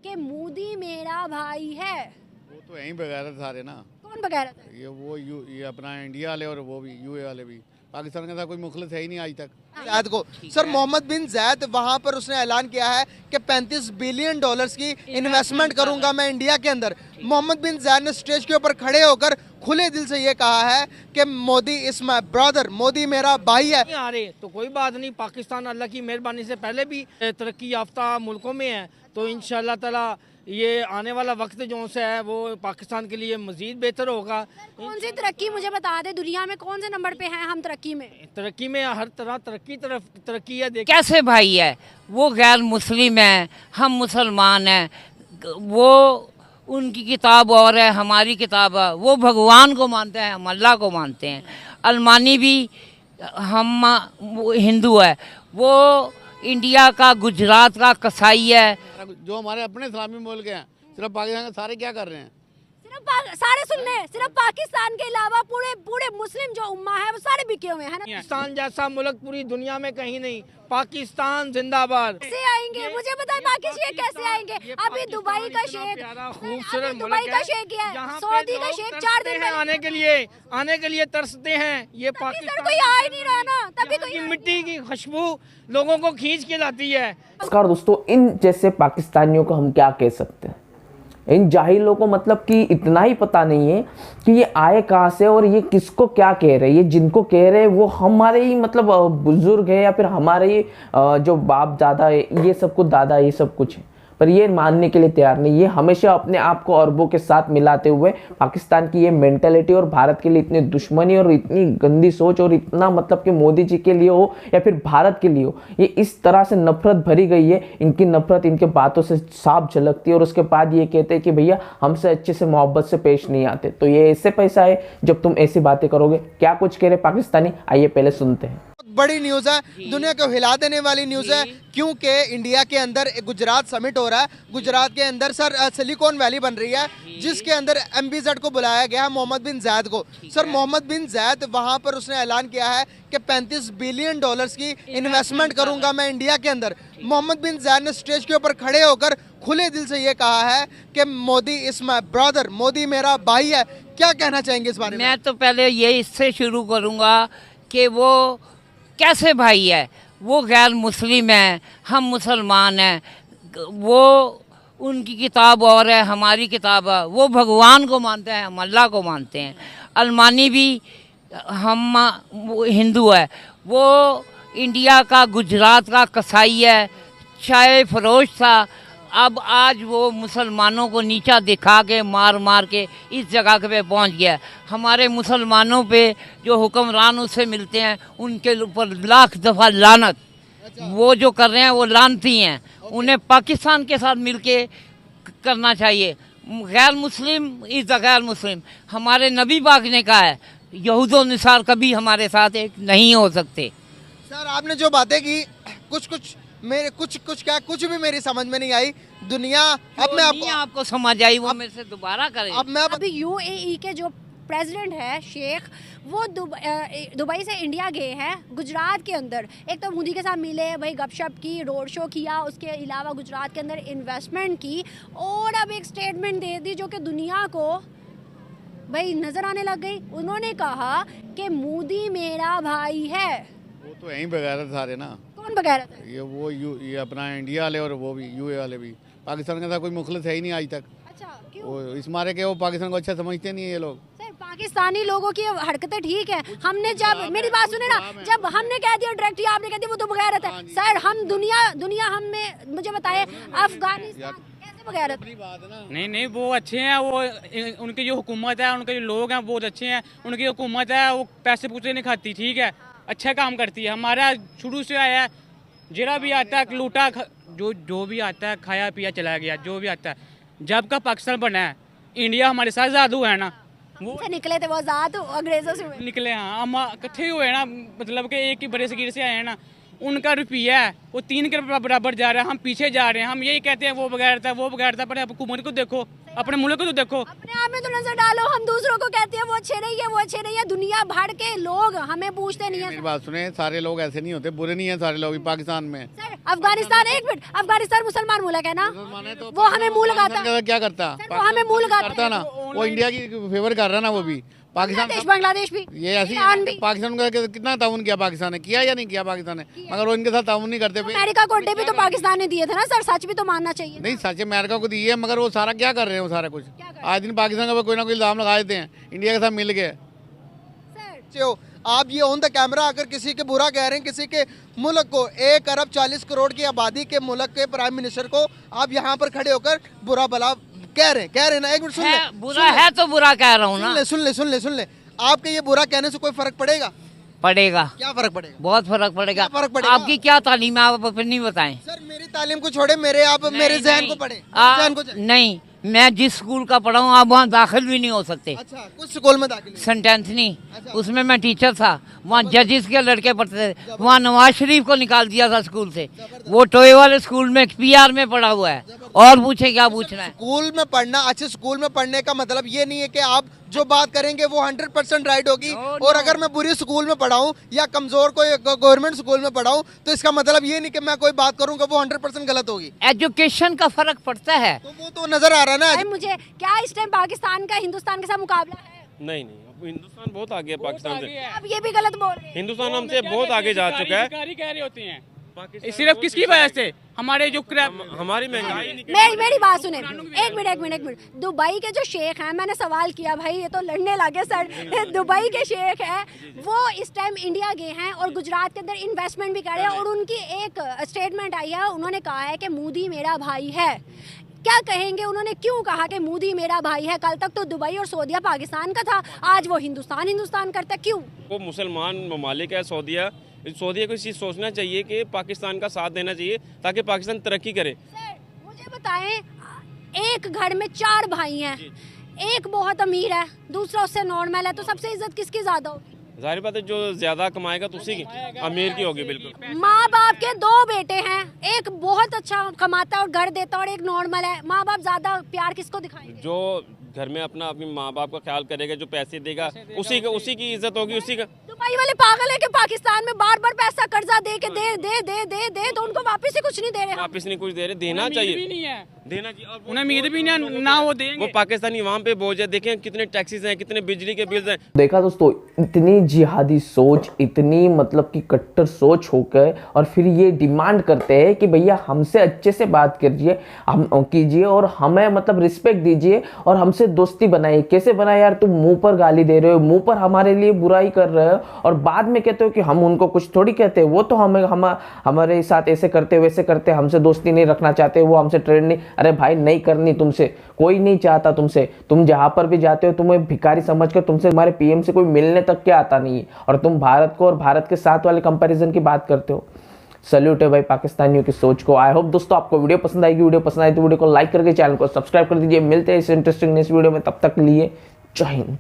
कि मोदी मेरा भाई है। वो तो यहीं बगैरत सारे ना। कौन बगैरत है? ये अपना इंडिया वाले और वो भी यूए वाले भी। पाकिस्तान का था कोई मुखलिस है ही नहीं आज तक। जायद को सर मोहम्मद बिन जायद वहां पर उसने ऐलान किया है कि 35 बिलियन डॉलर्स की इन्वेस्टमेंट करूंगा मैं इंडिया के अंदर। मोहम्मद बिन जायद ने स्टेज के ऊपर खड़े होकर खुले दिल से ये कहा है कि Modi is my brother, Modi मेरा भाई है। नहीं आ रहे तो कोई बात नहीं, पाकिस्तान अल्लाह की मेहरबानी से पहले भी तरक्की याफ्ता मुल्कों में है, तो इंशाल्लाह ताला ये आने वाला वक्त जो है वो पाकिस्तान के लिए मजीद बेहतर होगा। कौन सी तरक्की मुझे बता दे, दुनिया में कौन से नंबर पे हैं हम तरक्की में? तरक्की में हर तरह तरक्की है। देखिए कैसे भाई है, वो गैर मुस्लिम है, हम मुसलमान हैं, वो उनकी किताब और है, हमारी किताब है। वो भगवान को मानते हैं, हम अल्लाह को मानते हैं। अलमानी भी वो हिंदू है, वो इंडिया का गुजरात का कसाई है। जो हमारे अपने इस्लामी मुल्क हैं, सिर्फ पाकिस्तान के सारे क्या कर रहे हैं? सारे सुन ले, सिर्फ पाकिस्तान के अलावा पूरे पूरे मुस्लिम जो उम्मा है वो सारे बिके हुए हैं ना। पाकिस्तान जैसा मुल्क पूरी दुनिया में कहीं नहीं। पाकिस्तान जिंदाबाद। कैसे आएंगे मुझे बताए, बाकी शेख कैसे आएंगे? अभी दुबई का शेख, खूबसूरत दुबई का शेख गया है, सऊदी का शेख 4 दिन पहले आने के लिए तरसते हैं। ये पाकिस्तान कोई आ ही नहीं रहा ना, तभी की मिट्टी की खुशबू लोगों को खींच के लाती है। नमस्कार दोस्तों, इन जैसे पाकिस्तानियों को हम क्या कह सकते हैं? इन जाहिलों को मतलब कि इतना ही पता नहीं है कि ये आए कहाँ से और ये किसको क्या कह रहे हैं। ये जिनको कह रहे हैं वो हमारे ही मतलब बुजुर्ग है या फिर हमारे ही जो बाप दादा है, ये सब कुछ दादा, ये सब कुछ है, पर ये मानने के लिए तैयार नहीं। ये हमेशा अपने आप को अरबों के साथ मिलाते हुए पाकिस्तान की ये मेंटेलिटी और भारत के लिए इतनी दुश्मनी और इतनी गंदी सोच और इतना मतलब कि मोदी जी के लिए हो या फिर भारत के लिए हो, ये इस तरह से नफरत भरी गई है। इनकी नफरत इनके बातों से साफ झलकती है और उसके बाद ये कहते हैं कि भैया हमसे अच्छे से मोहब्बत से पेश नहीं आते। तो ये ऐसे पैसा है जब तुम ऐसी बातें करोगे। क्या कुछ कह रहे पाकिस्तानी, आइए पहले सुनते हैं। बड़ी न्यूज़ है, दुनिया को हिला देने वाली न्यूज़ है, क्योंकि इंडिया के अंदर एक गुजरात समिट हो रहा है। गुजरात के अंदर सर सिलिकॉन वैली बन रही है, जिसके अंदर MBZ को बुलाया गया है, मोहम्मद बिन जायद को। सर मोहम्मद बिन जायद वहां पर उसने ऐलान किया है कि 35 बिलियन डॉलर्स की इन्वेस्टमेंट करूंगा मैं इंडिया के अंदर। मोहम्मद बिन जायद ने स्टेज के ऊपर खड़े होकर खुले दिल से ये कहा है कि Modi is my brother, Modi मेरा भाई है। क्या कहना चाहेंगे इस बारे में? मैं तो पहले ये इससे शुरू करूँगा कि वो कैसे भाई है, वो गैर मुस्लिम है, हम मुसलमान हैं, वो उनकी किताब और है, हमारी किताब है। वो भगवान को मानते हैं, हम अल्लाह को मानते हैं। अलमानी भी वो हिंदू है, वो इंडिया का गुजरात का कसाई है, चाय फरोश था। अब आज वो मुसलमानों को नीचा दिखा के मार मार के इस जगह पे पहुंच गया। हमारे मुसलमानों पे जो हुक्मरान उससे मिलते हैं उनके ऊपर लाख दफ़ा लानत। वो जो कर रहे हैं वो लानती हैं, उन्हें पाकिस्तान के साथ मिलके करना चाहिए। गैर मुस्लिम इज़ द गैर मुस्लिम, हमारे नबी पाक ने कहा है, यहूदो निसार कभी हमारे साथ एक नहीं हो सकते। सर आपने जो बातें की कुछ भी मेरी समझ में नहीं आई। दुनिया अब मैं आपको समझ आई वो मेरे से दोबारा करें। अभी UAE के जो प्रेसिडेंट है शेख, वो दुबई से इंडिया गए हैं, गुजरात के अंदर एक तो मोदी के साथ मिले भाई, गपशप की, रोड शो किया, उसके अलावा गुजरात के अंदर इन्वेस्टमेंट की, और अब एक स्टेटमेंट दे दी जो कि दुनिया को भाई नजर आने लग गई। उन्होंने कहा कि मोदी मेरा भाई है। वो तो यहीं बगैरत सारे ना। कौन बगैरत है? ये अपना इंडिया वाले और वो भी यूए वाले भी। पाकिस्तान का था कोई मुखलिस है ही नहीं आज तक। अच्छा, क्यों? वो इस मारे के वो पाकिस्तान को अच्छा समझते नहीं है ये लोग। सर पाकिस्तानी लोगों की हरकतें ठीक है, हमने जब मेरी बात सुने ना, जब हमने कह दिया डायरेक्टली, आपने कह दिया वो तो बगैरत है। सर हम दुनिया हमें मुझे बताए अफगानिस्तान कैसे बगैरत? नहीं वो अच्छे हैं, वो उनकी जो हुकूमत है, उनके जो लोग हैं बहुत अच्छे हैं। उनकी हुकूमत है वो पैसे पूसे नहीं खाती, ठीक है, अच्छा काम करती है। हमारा शुरू से आया है, जरा भी आता है लूटा, जो भी आता है खाया पिया चला गया, जो भी आता है। जब का पाकिस्तान बना है, इंडिया हमारे साथ जादू है ना, वो से निकले थे वो आजाद अंग्रेजों से निकले। हाँ हम इकट्ठे हुए हैं ना, मतलब कि एक ही बड़े सगीर से आए हैं ना। उनका रुपया है वो 3 के बराबर जा रहा है, हम पीछे जा रहे हैं। हम यही कहते हैं वो बगैरता है वो बगैरता है, पर हुकूमत को देखो, अपने मुल्क को तो देखो। अपने आप में तो नजर डालो। हम दूसरों को कहते हैं वो अच्छे नहीं है वो अच्छे नहीं है, दुनिया भर के लोग हमें पूछते नहीं मेरी है। बात सुने, सारे लोग ऐसे नहीं होते, बुरे नहीं है सारे लोग पाकिस्तान में। सर अफगानिस्तान, एक मिनट, अफगानिस्तान मुसलमान मुल्क है ना, वो हमें मुंह लगाता है। क्या करता सर, वो हमें मुंह लगाता करता ना, वो इंडिया की फेवर कर रहा ना, वो भी पाकिस्तान बांग्लादेश भी ये ऐसी ईरान भी। पाकिस्तान का कितना ताउन किया पाकिस्तान ने, किया या नहीं किया पाकिस्तान ने, मगर वो इनके साथ ताउन नहीं करते। अमेरिका को अड्डे भी तो पाकिस्तान ने दिए थे ना सर, सच भी तो मानना चाहिए। नहीं सच अमेरिका को दी है, मगर वो सारा क्या कर रहे हैं, वो सारा कुछ आज दिन पाकिस्तान का कोई ना कोई इल्जाम लगा देते हैं इंडिया के साथ मिल के। हो आप ये ऑन द कैमरा अगर किसी के बुरा कह रहे हैं, किसी के मुल्क को 1 अरब 40 करोड़ की आबादी के मुल्क के प्राइम मिनिस्टर को आप यहाँ पर खड़े होकर बुरा भला कह रहे हैं ना, एक मिनट सुन ले, बुरा है तो बुरा कह रहा हूँ ना। सुन ले आपके ये बुरा कहने से कोई फर्क पड़ेगा? पड़ेगा। क्या फर्क पड़ेगा? बहुत फर्क पड़ेगा। क्या फर्क पड़ेगा? आपकी क्या तालीम है, आप अपनी बताएं। सर मेरी तालीम को छोड़े, मेरे जहन को पढ़े, जहन को नहीं, मैं जिस स्कूल का पढ़ा हूँ आप वहाँ दाखिल भी नहीं हो सकते। अच्छा, कुछ स्कूल में दाखिल सेंटेंस नहीं, उसमें मैं टीचर था, वहाँ जजेस के लड़के पढ़ते थे, वहाँ नवाज शरीफ को निकाल दिया था स्कूल से। वो टोए वाले स्कूल में PR में पढ़ा हुआ है, और पूछे क्या पूछना है। स्कूल में पढ़ना, अच्छे स्कूल में पढ़ने का मतलब ये नहीं है कि आप जो बात करेंगे वो 100% राइट होगी। और अगर मैं बुरी स्कूल में पढ़ाऊं या कमजोर कोई गवर्नमेंट स्कूल में पढ़ाऊं तो इसका मतलब ये नहीं कि मैं कोई बात करूंगा वो 100% गलत होगी। एजुकेशन का फर्क पड़ता है, तो वो तो नजर आ रहा है ना। भाई मुझे क्या इस टाइम पाकिस्तान का हिंदुस्तान के साथ मुकाबला है? नहीं अब हिंदुस्तान बहुत आगे है पाकिस्तान से। अब ये भी गलत बोल रहे हैं। हिंदुस्तान हमसे बहुत आगे जा चुका है। कह रहे होते हैं सिर्फ किसकी वजह से, हमारे जो हमारी महंगाई। मेरी बात सुने, एक मिनट। दुबई के जो शेख हैं, मैंने सवाल किया भाई ये तो लड़ने लगे सर। दुबई के शेख हैं, वो इस टाइम इंडिया गए हैं और गुजरात के अंदर इन्वेस्टमेंट भी कर रहे हैं, और उनकी एक स्टेटमेंट आई है, उन्होंने कहा है कि मोदी मेरा भाई है। क्या कहेंगे, उन्होंने क्यों कहा कि मोदी मेरा भाई है? कल तक तो दुबई और सऊदीया पाकिस्तान का था, आज वो हिंदुस्तान करता, क्यों? वो मुसलमान ममालिक है सऊदीया को इस चीज़ सोचना चाहिए कि पाकिस्तान का साथ देना चाहिए ताकि पाकिस्तान तरक्की करे। सर मुझे बताएं, एक घर में 4 भाई हैं, एक बहुत अमीर है, दूसरा उससे नॉर्मल है, तो सबसे इज्जत किसकी ज्यादा होगी? जाहिर बात है जो ज्यादा कमाएगा तो उसी की अमीर की होगी। बिल्कुल। माँ बाप के 2 बेटे हैं, एक बहुत अच्छा कमाता है और घर देता है और एक नॉर्मल है, माँ बाप ज्यादा प्यार किसको दिखाएंगे? जो घर में अपना अपनी माँ बाप का ख्याल करेगा, जो पैसे देगा उसी की इज्जत होगी, उसी का। दुबई वाले पागल है कि पाकिस्तान में बार पैसा कर्जा दे के दे तो उनको वापस ही कुछ नहीं दे रहे। वापस नहीं कुछ दे रहे, देना चाहिए, देना चाहिए। उन्हें उम्मीद भी ना वो देंगे। वो पाकिस्तानी वहाँ पे बोझ है, देखें कितने टैक्सेस हैं, कितने बिजली के बिल्स हैं। देखा दोस्तों, इतनी जिहादी सोच, इतनी मतलब कि कट्टर सोच होकर और फिर ये डिमांड करते हैं कि भैया हमसे अच्छे से बात कीजिए, हम कीजिए और हमें मतलब रिस्पेक्ट दीजिए और हमसे दोस्ती बनाइए। कैसे बनाए यार? तुम मुंह पर गाली दे रहे हो, मुंह पर हमारे लिए बुराई कर रहे हो और बाद में कहते हो कि हम उनको कुछ थोड़ी कहते हैं, वो तो हमारे साथ ऐसे करते वैसे करते, हमसे दोस्ती नहीं रखना चाहते, वो हमसे ट्रेड नहीं। अरे भाई नहीं करनी तुमसे, कोई नहीं चाहता तुमसे। तुम जहां पर भी जाते हो तुम्हें भिखारी समझकर तुमसे हमारे PM से कोई मिलने तक के आता नहीं है, और तुम भारत को और भारत के साथ वाले कंपैरिजन की बात करते हो। सल्यूट है भाई पाकिस्तानियों की सोच को। आई होप दोस्तों आपको वीडियो पसंद आएगी। वीडियो पसंद आई तो वीडियो को लाइक करके चैनल को सब्सक्राइब कर दीजिए। मिलते हैं इस इंटरेस्टिंग नेक्स्ट वीडियो में, तब तक लिए जय हिंद।